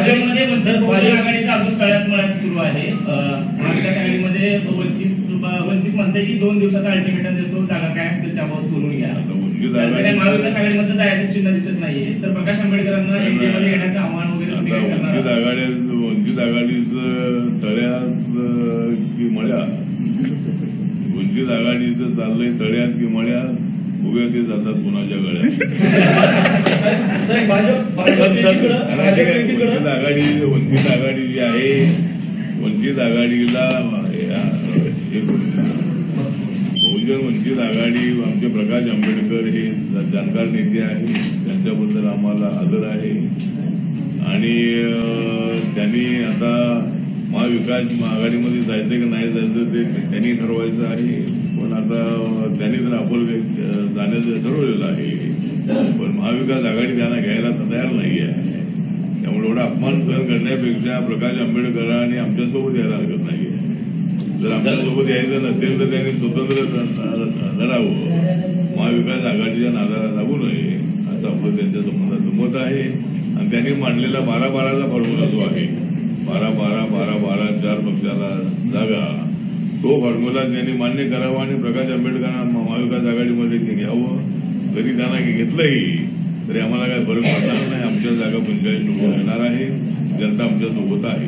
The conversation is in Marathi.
भाजपमध्ये बहुजन आघाडीचा अजून तळ्यात मळ्यात सुरू आहे. महाविकास आघाडीमध्ये वंचित म्हणते की 2 दिवसाचा अल्टिमेटम देतो, जागा काय असतील त्याबाबत बोलून घ्या. महाविकास आघाडीमध्ये जायचं चिन्ह दिसत नाहीये, तर प्रकाश आंबेडकरांना एनडीएमध्ये येण्याचं आव्हान वगैरे वंचित आघाडीचं तळ्यात की मळ्यात, वंचित आघाडीचं चाललंय तळ्यात की मळ्यात, उभ्या ते जातात कुणाच्या गळ्यात. वंचित आघाडी जी आहे, वंचित आघाडीला बहुजन वंचित आघाडी, आमचे प्रकाश आंबेडकर हे जाणकार नेते आहेत, त्यांच्याबद्दल आम्हाला आदर आहे. आणि त्यांनी आता महाविकास आघाडीमध्ये जायचं की नाही जायचं ते त्यांनी ठरवायचं आहे. पण आता त्यांनी तर आपण जाण्याचं ठरवलेलं आहे, पण महाविकास आघाडी त्यांना घ्यायला तयार नाही आहे. त्यामुळे एवढा अपमान सहन करण्यापेक्षा प्रकाश आंबेडकरांनी आमच्यासोबत यायला हरकत नाही आहे. जर आमच्यासोबत यायचं नसेल तर त्यांनी स्वतंत्र लढावं, महाविकास आघाडीच्या नादाला लागू नये असं आपलं त्यांच्या संबंधाचं मत आहे. आणि त्यांनी मांडलेला 12-12चा फॉर्म्युला जो आहे, 12-12-12-12 4 पक्षाला जागा, तो फॉर्म्युला त्यांनी मान्य करावा आणि प्रकाश आंबेडकरांना महाविकास आघाडीमध्ये घ्यावं. जरी त्यांना घेतलंही तरी आम्हाला काही फरक पडणार नाही. आमच्या जागा 45 निवडून येणार आहे, जनता आमच्या सोबत आहे.